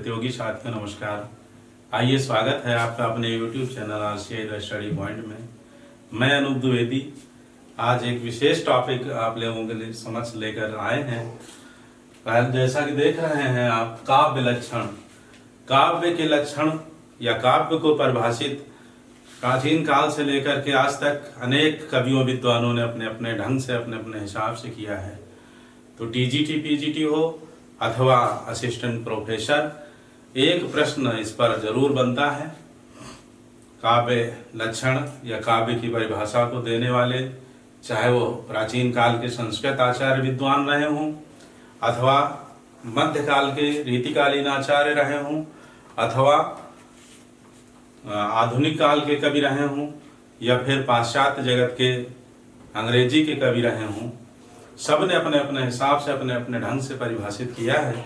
प्रतियोगी साथियों नमस्कार। आइए स्वागत है आपका अपने YouTube channel RCI the study point में। मैं अनूप द्विवेदी आज एक विशेष टॉपिक आप लोगों के लिए समझ लेकर आए हैं। पहले जैसा कि देख रहे हैं आप, काव्य लक्षण। काव्य के लक्षण या काव्य को परिभाषित प्राचीन काल से लेकर के आज तक अनेक कवियों विद्वानों ने अपने अपने ढंग से अपने अपने हिसाब से किया है। तो TGT PGT हो अथवा असिस्टेंट प्रोफेसर, एक प्रश्न इस पर जरूर बनता है। काव्य लक्षण या काव्य की परिभाषा को देने वाले, चाहे वो प्राचीन काल के संस्कृत आचार्य विद्वान रहे हों अथवा मध्यकाल के रीतिकालीन आचार्य रहे हों अथवा आधुनिक काल के कवि रहे हों या फिर पाश्चात्य जगत के अंग्रेजी के कवि रहे हों, सब ने अपने अपने हिसाब से अपने अपने ढंग से परिभाषित किया है।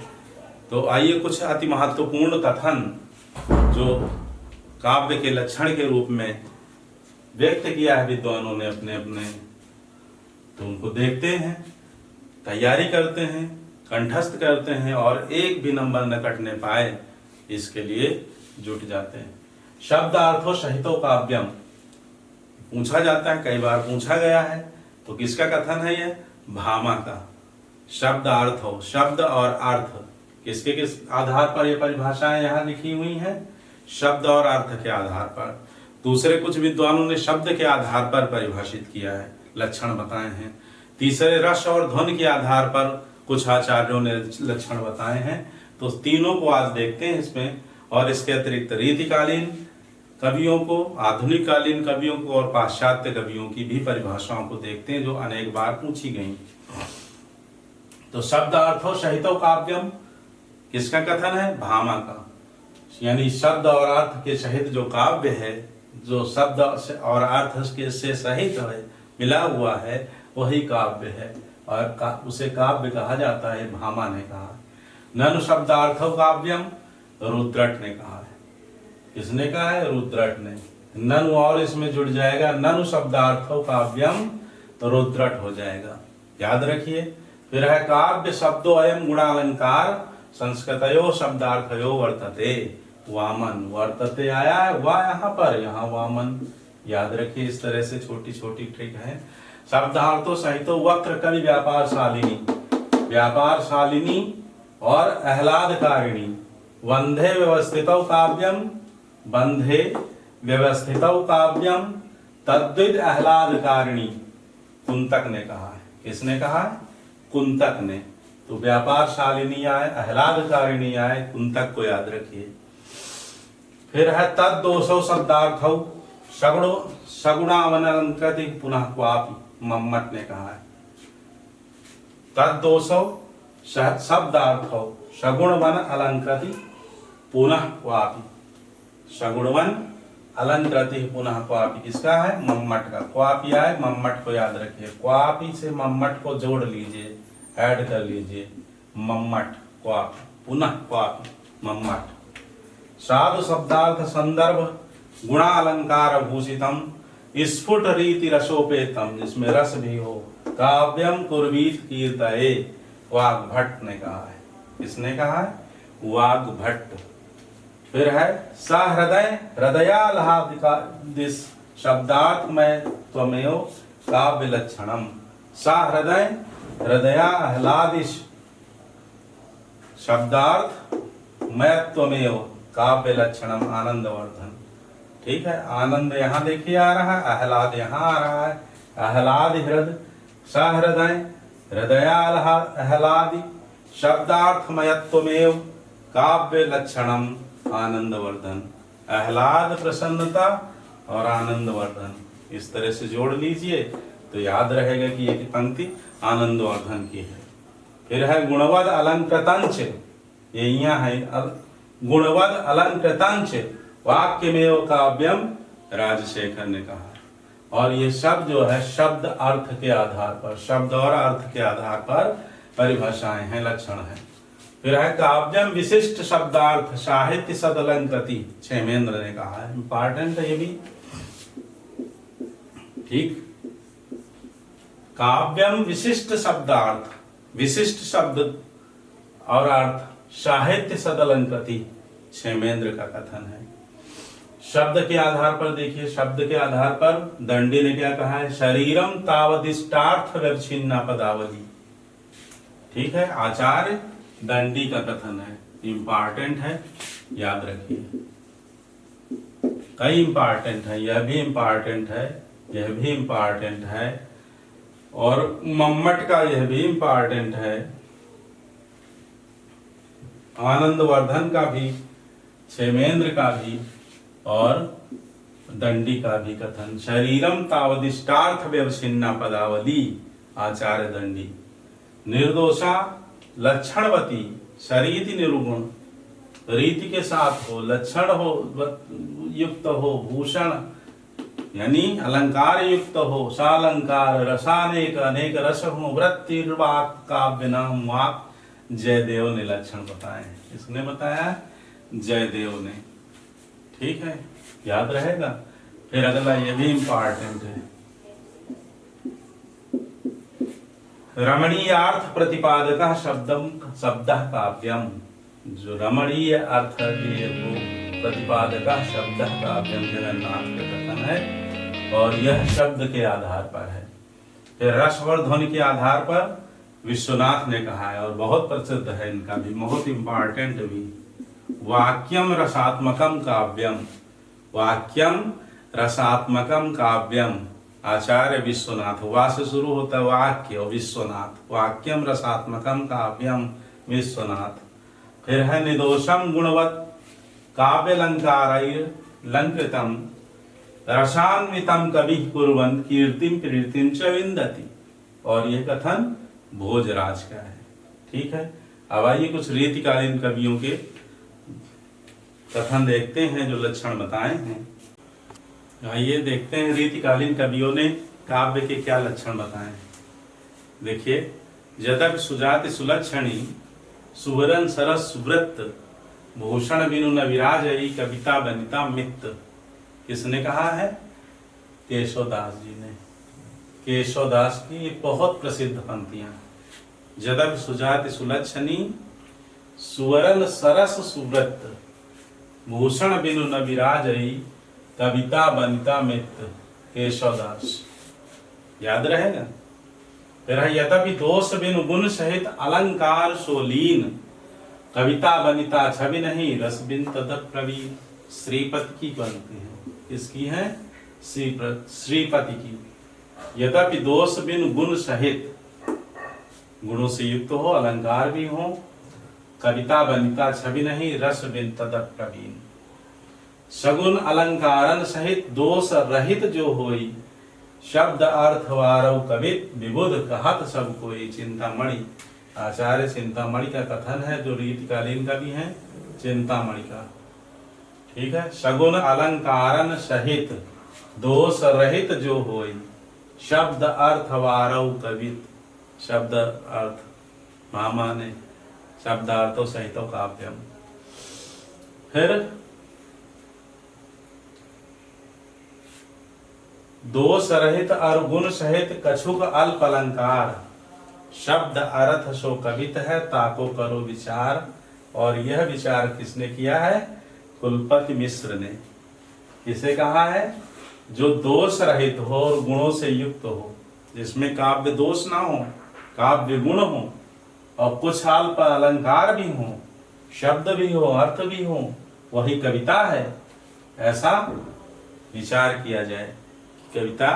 तो आइए कुछ अति महत्वपूर्ण कथन जो काव्य के लक्षण के रूप में व्यक्त किया है विद्वानों ने अपने अपने, तो उनको देखते हैं, तैयारी करते हैं, कंठस्थ करते हैं और एक भी नंबर न कटने पाए इसके लिए जुट जाते हैं। शब्दार्थो सहितो काव्यम पूछा जाता है, कई बार पूछा गया है। तो किसका कथन है यह? भामा का। शब्द अर्थ हो, शब्द और अर्थ किसके किस आधार पर ये परिभाषाएं यहाँ लिखी हुई हैं? शब्द और अर्थ के आधार पर। दूसरे कुछ विद्वानों ने शब्द के आधार पर परिभाषित किया है, लक्षण बताए हैं। तीसरे रस और ध्वनि के आधार पर कुछ आचार्यों ने लक्षण बताए हैं। तो तीनों को आज देखते हैं इसमें, और इसके अतिरिक्त रीतिकालीन कवियों को, आधुनिक कालीन कवियों को और पाश्चात्य कवियों की भी परिभाषाओं को देखते हैं जो अनेक बार पूछी गई। तो शब्दार्थो सहितो काव्यम किसका कथन है? भामा का। यानी शब्द और अर्थ के सहित जो काव्य है, जो शब्द और अर्थ के से सहित है, मिला हुआ है, वही काव्य है और उसे काव्य कहा जाता है। भामा ने कहा। ननु शब्दार्थो काव्यम, रुद्रट ने कहा है। किसने कहा है? रुद्रट ने। ननु और इसमें जुड़ जाएगा, ननु शब्दार्थो काव्यम, तो रुद्रट हो जाएगा, याद रखिए। फिर है काव्य शब्दो अयम गुणालंकार संस्कृतयो शब्दार्थयो वर्तते। वामन, वर्तते आया है, वा यहाँ पर, यहाँ वामन, याद रखिए। इस तरह से छोटी छोटी ट्रिक है। शब्दार्थो सहितो वक्र कवि व्यापार शालिनी, व्यापार शालिनी और आह्लादकारिणी। वंधे व्यवस्थितो काव्यम, बंधे व्यवस्थितो काव्यम तद्विद आह्लादकारिणी, कुंतक ने कहा है। किसने कहा है? कुंतक ने। तो व्यापार शालिनी आए, आह्लादकारिणी आए, कुंतक को याद रखिए। फिर है तद्दोषो शब्दार्थो सगुणावनंकृति पुनः क्वापि, मम्मट ने कहा है। तद्दोषो शब्दार्थो सगुणवन अलंकृति पुनः क्वापि, सगुणवन अलंकृति पुनः क्वापि किसका है? मम्मट का। क्वापि आए, मम्मट को याद रखिए। क्वापि से मम्मट को जोड़ लीजिए, ऐड कर लीजिए। मम्मट, क्वापि, पुनः क्वापि, मम्मट। साधु शब्दार्थ संदर्भ गुणालंकार भूषितम स्फुट रीति रसोपेतम, जिसमें रस भी हो, काव्यम कुर्वीत कीर्तये, वाग्भट्ट ने कहा है। किसने कहा है? वाग्भट्ट। फिर है सहृदय हृदयाह्लादिश शब्दार्थमय त्वमेव काव्य लक्षणम। सहृदय हृदयाह्लादिश शब्दार्थ मय त्वमेव काव्य लक्षणम आनंदवर्धन। ठीक है, आनंद यहाँ देखिए आ रहा है, आह्लाद यहाँ आ रहा है। आह्लाद हृदय, सहृदय हृदयाह्लादि शब्दार्थमयत्वमेव काव्य लक्षणम आनंदवर्धन। आह्लाद, प्रसन्नता और आनंदवर्धन, इस तरह से जोड़ लीजिए तो याद रहेगा कि एक पंक्ति आनंदवर्धन की है। फिर है गुणवद अलंकृतंच, ये यहाँ है, गुणवद अलंकृतंच वाक्यमेव काव्यम, राजशेखर ने कहा। और ये शब्द जो है, शब्द अर्थ के आधार पर, शब्द और अर्थ के आधार पर परिभाषाएं हैं, लक्षण है। फिर है काव्यम विशिष्ट शब्दार्थ साहित्य सदलंकृति, क्षेमेंद्र ने कहा है। इंपॉर्टेंट है ये भी, ठीक। काव्यम विशिष्ट शब्दार्थ, विशिष्ट शब्द और अर्थ साहित्य सदलंकृति क्षेमेंद्र का कथन है। शब्द के आधार पर देखिए, शब्द के आधार पर दंडी ने क्या कहा है, शरीरम तावदिष्टार्थ व्यवच्छिन्ना पदावली। ठीक है, आचार्य दंडी का कथन है, इंपॉर्टेंट है, याद रखिए। कई इंपॉर्टेंट है, यह भी इंपॉर्टेंट है, यह भी इंपॉर्टेंट है, और मम्मट का यह भी इंपॉर्टेंट है, आनंदवर्धन का भी, क्षेमेंद्र का भी और दंडी का भी कथन। शरीरम तावदिष्टार्थ व्यवच्छिन्ना पदावली, आचार्य दंडी। निर्दोषा लक्षणवती, शरीति निरुगुण, रीति के साथ हो, लक्षण हो युक्त हो, भूषण यानी अलंकार युक्त हो, सालंकार रसानेक अनेक रस हो, वृत्तिर्वाक काव्य नाम वाक। जयदेव ने लक्षण बताए। इसने बताया जयदेव ने। ठीक है, याद रहेगा। फिर अगला ये भी इंपॉर्टेंट है, रमणीयार्थ प्रतिपादक शब्द काव्यम। जो रमणीय अर्थ के वो प्रतिपादक शब्द काव्यम जगन्नाथ का कथन है, और यह शब्द के आधार पर है। फिर रस और ध्वनि के आधार पर विश्वनाथ ने कहा है, और बहुत प्रसिद्ध है इनका भी, बहुत इंपॉर्टेंट भी। वाक्यम रसात्मकम काव्यम, वाक्यम रसात्मकम काव्यम, आचार्य विश्वनाथ। वा से शुरू होता है वाक्य, और विश्वनाथ। वाक्यम रसात्मकम काव्यम, विश्वनाथ। फिर है निर्दोषम गुणवत काव्यलंकारैर लंकृतम, रसान्वितम कवि कुर्वन् कीर्तिम प्रीतिम च विन्दति, और यह कथन भोजराज का है। ठीक है, अब आइए कुछ रीतिकालीन कवियों के कथन देखते हैं जो लक्षण बताए हैं। आइए देखते हैं रीतिकालीन कवियों ने काव्य के क्या लक्षण बताए हैं। देखिए, यद्यपि सुजाति सुलक्षणी, सुवरन सरस सुव्रत, भूषण बिनु न विराजई, कविता बनिता मित्त। किसने कहा है? केशवदास जी ने। केशवदास की बहुत प्रसिद्ध पंक्तियां। यद्यपि सुजाति सुलक्षणी, सुवरन सरस सुव्रत, भूषण बिनु न विराजई, कविता बनिता मित्त। केशवदास, याद रहेगा। फिर यद्यपि दोष बिनु गुण सहित अलंकार सोलीन, कविता बनिता छवि नहीं, रस बिन तदप प्रवीण। श्रीपति की पंक्ति है। किसकी है? श्रीपति की। यद्यपि दोष बिन गुण सहित, गुणों से युक्त हो, अलंकार भी हो, कविता बनिता छवि नहीं, रस बिन तदप प्रवीण। सगुण अलंकारन सहित दोष रहित जो होई, शब्द अर्थ वारव कवित, विबुध कहत सब कोई। चिंतामणि, आचार्य चिंतामणि का कथन है, जो रीतिकालीन कवि है, चिंतामणि का। ठीक है, सगुण अलंकारन सहित दोष रहित जो होई, शब्द अर्थ वारव कवित। शब्द अर्थ मामा ने शब्दार्थों सहित काव्यम। फिर दोष रहित और गुण सहित कछुक अल्प अलंकार, शब्द अर्थ सो कवित है, ताको करो विचार। और यह विचार किसने किया है? कुलपति मिश्र ने। किसे कहा है? जो दोष रहित हो और गुणों से युक्त हो, जिसमें काव्य दोष ना हो, काव्य गुण हो, और कुछ अल्प अलंकार भी हो, शब्द भी हो, अर्थ भी हो, वही कविता है। ऐसा विचार किया जाए कविता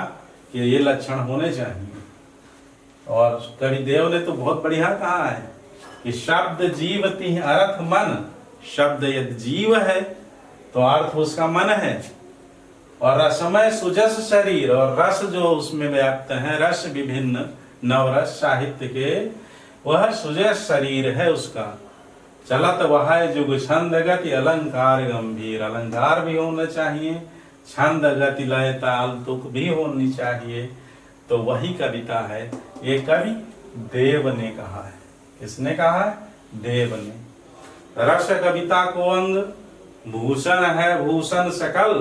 के ये लक्षण होने चाहिए। और कविदेव ने तो बहुत बढ़िया कहा है कि शब्द जीवति अर्थ मन। शब्द यदि जीव है तो अर्थ उसका मन है, और रसमय सुजस शरीर, और रस जो उसमें व्याप्त है, रस विभिन्न नवरस साहित्य के, वह सुजस शरीर है उसका। चलत वह जुग छंद गति अलंकार गंभीर, अलंकार भी होना चाहिए, छंद गति लय ताल तुक भी होनी चाहिए, तो वही कविता है। ये कवि देव ने कहा है। किसने कहा है? देव ने। रस कविता को अंग, भूषण है भूषण सकल,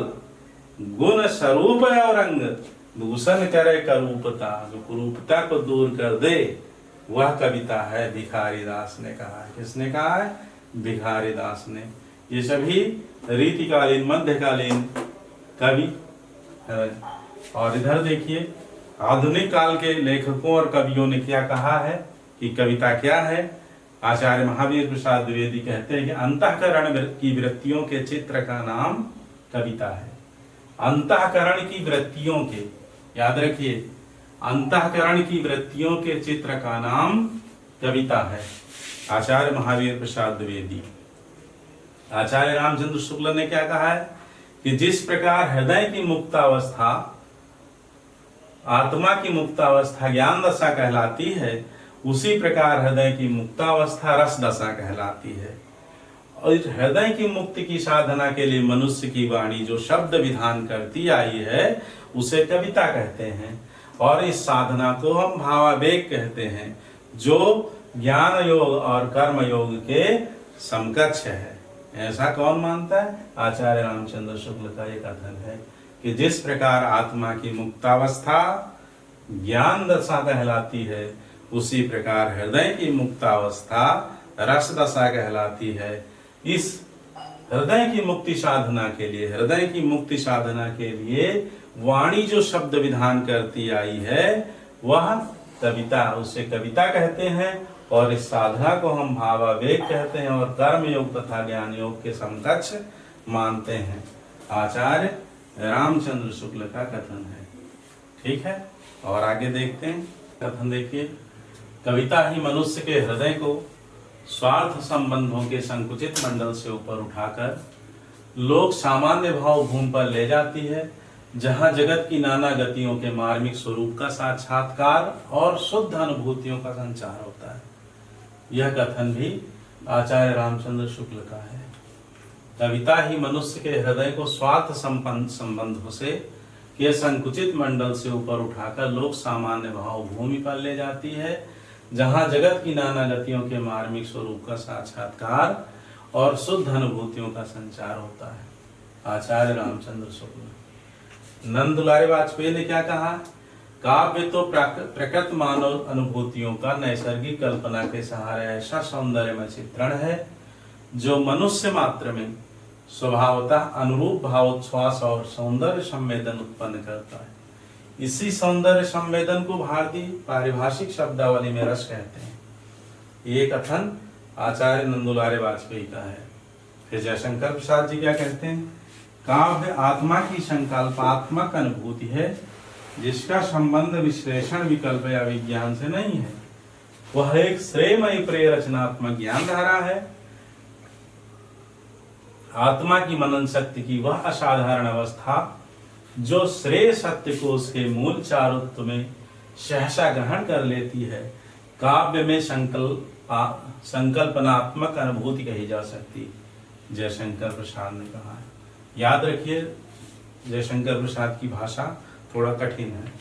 गुण स्वरूप और रंग, भूषण करे करूपता, जो कुरूपता को दूर कर दे, वह कविता है। भिखारी दास ने कहा है। किसने कहा है? भिखारीदास ने। ये सभी रीतिकालीन मध्यकालीन कवि है। और इधर देखिए आधुनिक काल के लेखकों और कवियों ने क्या कहा है कि कविता क्या है। आचार्य महावीर प्रसाद द्विवेदी कहते हैं कि अंतःकरण की वृत्तियों के चित्र का नाम कविता है। अंतःकरण की वृत्तियों के, याद रखिए, अंतःकरण की वृत्तियों के चित्र का नाम कविता है। आचार्य महावीर प्रसाद द्विवेदी। आचार्य रामचंद्र शुक्ल ने क्या कहा है कि जिस प्रकार हृदय की मुक्तावस्था, आत्मा की मुक्तावस्था ज्ञान दशा कहलाती है, उसी प्रकार हृदय की मुक्तावस्था रस दशा कहलाती है। और इस हृदय की मुक्ति की साधना के लिए मनुष्य की वाणी जो शब्द विधान करती आई है उसे कविता कहते हैं। और इस साधना को हम भावावेग कहते हैं, जो ज्ञान योग और कर्म योग के समकक्ष है। ऐसा कौन मानता है? आचार्य रामचंद्र शुक्ल का ये कथन है कि जिस प्रकार आत्मा की मुक्तावस्था ज्ञान दशा कहलाती है, उसी प्रकार हृदय की मुक्तावस्था रस दशा कहलाती है। इस हृदय की मुक्ति साधना के लिए, हृदय की मुक्ति साधना के लिए वाणी जो शब्द विधान करती आई है वह कविता, उसे कविता कहते हैं। और इस साधना को हम भावावेग कहते हैं और कर्म योग तथा ज्ञान योग के समकक्ष मानते हैं। आचार्य रामचंद्र शुक्ल का कथन है। ठीक है, और आगे देखते हैं कथन। देखिए, कविता ही मनुष्य के हृदय को स्वार्थ संबंधों के संकुचित मंडल से ऊपर उठाकर लोक सामान्य भाव भूमि पर ले जाती है, जहां जगत की नाना गतियों के मार्मिक स्वरूप का साक्षात्कार और शुद्ध अनुभूतियों का संचार होता है। यह कथन भी आचार्य रामचंद्र शुक्ल का है। कविता ही मनुष्य के हृदय को स्वार्थ संबंधों से के संकुचित मंडल से ऊपर उठाकर लोक सामान्य भाव भूमि पर ले जाती है, जहां जगत की नाना गतियों के मार्मिक स्वरूप का साक्षात्कार और शुद्ध अनुभूतियों का संचार होता है। आचार्य रामचंद्र शुक्ल। नंद दुलारे वाजपेयी ने क्या कहा? काव्य तो प्रकृत मानव अनुभूतियों का नैसर्गिक कल्पना के सहारे ऐसा सौंदर्यमय चित्रण है जो मनुष्य मात्र में स्वभावतः अनुरूप भावोच्छ्वास और सौंदर्य संवेदन उत्पन्न करता है। इसी सौंदर्य संवेदन को भारतीय पारिभाषिक शब्दावली में रस कहते हैं। ये कथन आचार्य नंद दुलारे वाजपेयी का है। फिर जयशंकर प्रसाद जी क्या कहते हैं? काव्य आत्मा की संकल्पात्मक अनुभूति है जिसका संबंध विश्लेषण, विकल्प या विज्ञान से नहीं है। वह एक श्रेयमयी प्रिय रचनात्मक ज्ञान धारा है। आत्मा की मनन शक्ति की वह असाधारण अवस्था जो श्रेय सत्य को उसके मूल चारुत्व में सहसा ग्रहण कर लेती है, काव्य में संकल्पनात्मक अनुभूति कही जा सकती। जयशंकर प्रसाद ने कहा है। याद रखिए, जयशंकर प्रसाद की भाषा थोड़ा कठिन है।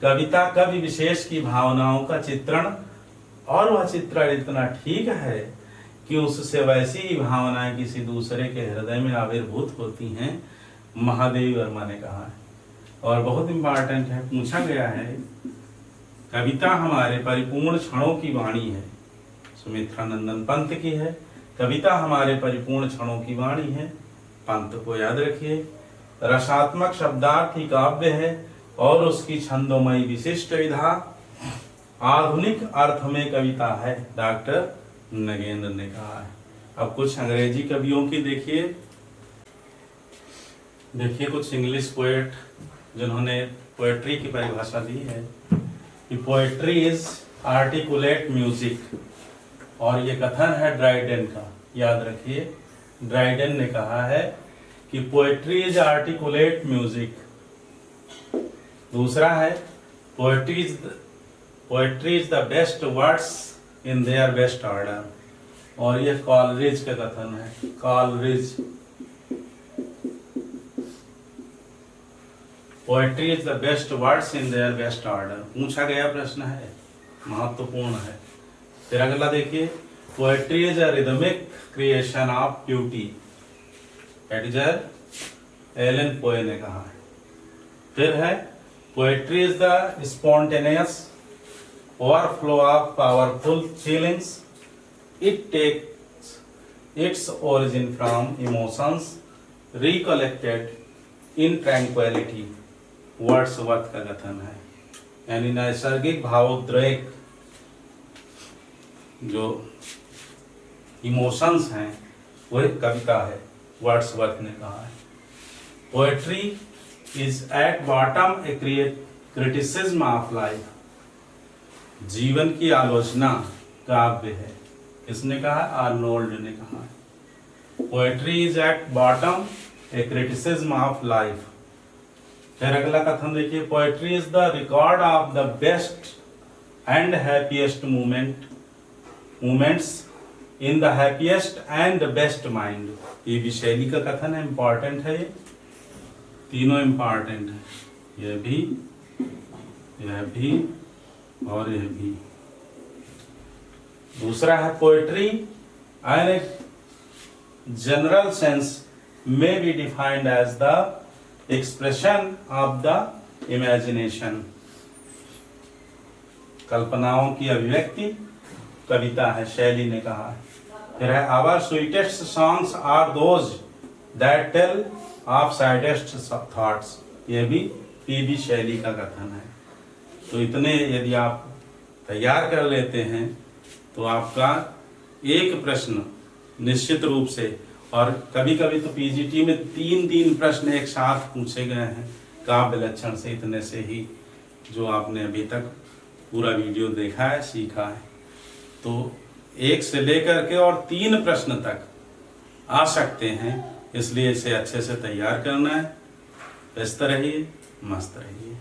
कविता कवि विशेष की भावनाओं का चित्रण, और वह चित्रण इतना ठीक है कि उससे वैसी ही भावनाएं किसी दूसरे के हृदय में आविर्भूत होती हैं। महादेव वर्मा ने कहा है, और बहुत इंपॉर्टेंट है, पूछा गया है, कविता हमारे परिपूर्ण क्षणों की वाणी है। सुमित्रा नंदन पंत की है, कविता हमारे परिपूर्ण क्षणों की वाणी है। पंत को याद रखिए। रसात्मक शब्दार्थ ही काव्य है और उसकी छंदोमयी विशिष्ट विधा आधुनिक अर्थ में कविता है, डॉक्टर नगेंद्र ने कहा है। अब कुछ अंग्रेजी कवियों की देखिए कुछ इंग्लिश पोएट जिन्होंने पोएट्री की परिभाषा दी है कि पोएट्री इज आर्टिकुलेट म्यूजिक, और ये कथन है ड्राइडेन का। याद रखिए, ड्राइडेन ने कहा है कि पोएट्री इज आर्टिकुलेट म्यूजिक। दूसरा है poetry is the best words in their best order, और यह कॉलरिज का कथन है। Coleridge, poetry is the best words in their best order. पूछा गया प्रश्न है, महत्वपूर्ण है। फिर अगला देखिए, poetry is a rhythmic creation of beauty, Edgar Allan Poe ने कहा है। फिर है poetry is the spontaneous overflow of powerful feelings, it takes its origin from emotions recollected in tranquillity, Wordsworth का कथन है। यानी नैसर्गिक भावोद्रेक जो इमोशंस हैं वह कविता है, वर्ड्सवर्थ ने कहा है। Poetry is at bottom A criticism of life, जीवन की आलोचना काव्य है। किसने कहा? आर्नोल्ड ने कहा है। Poetry is at bottom A criticism of life. फिर अगला कथन देखिए, poetry is the record of the best and happiest moments in the happiest and best mind. ये भी शैली का कथन है, इंपॉर्टेंट है, ये तीनों इंपॉर्टेंट है, यह भी और यह भी। दूसरा है poetry and a general sense may be defined as the expression of the imagination, कल्पनाओं की अभिव्यक्ति कविता है, शैली ने कहा है। फिर है our sweetest songs are those that tell of saddest thoughts, ये भी पीबी शैली का कथन है। तो इतने यदि आप तैयार कर लेते हैं तो आपका एक प्रश्न निश्चित रूप से, और कभी कभी तो पीजीटी में 3 प्रश्न एक साथ पूछे गए हैं काव्य लक्षण से, इतने से ही जो आपने अभी तक पूरा वीडियो देखा है, सीखा है। तो 1 से लेकर के और 3 प्रश्न तक आ सकते हैं, इसलिए इसे अच्छे से तैयार करना है। व्यस्त रहिए, मस्त रहिए।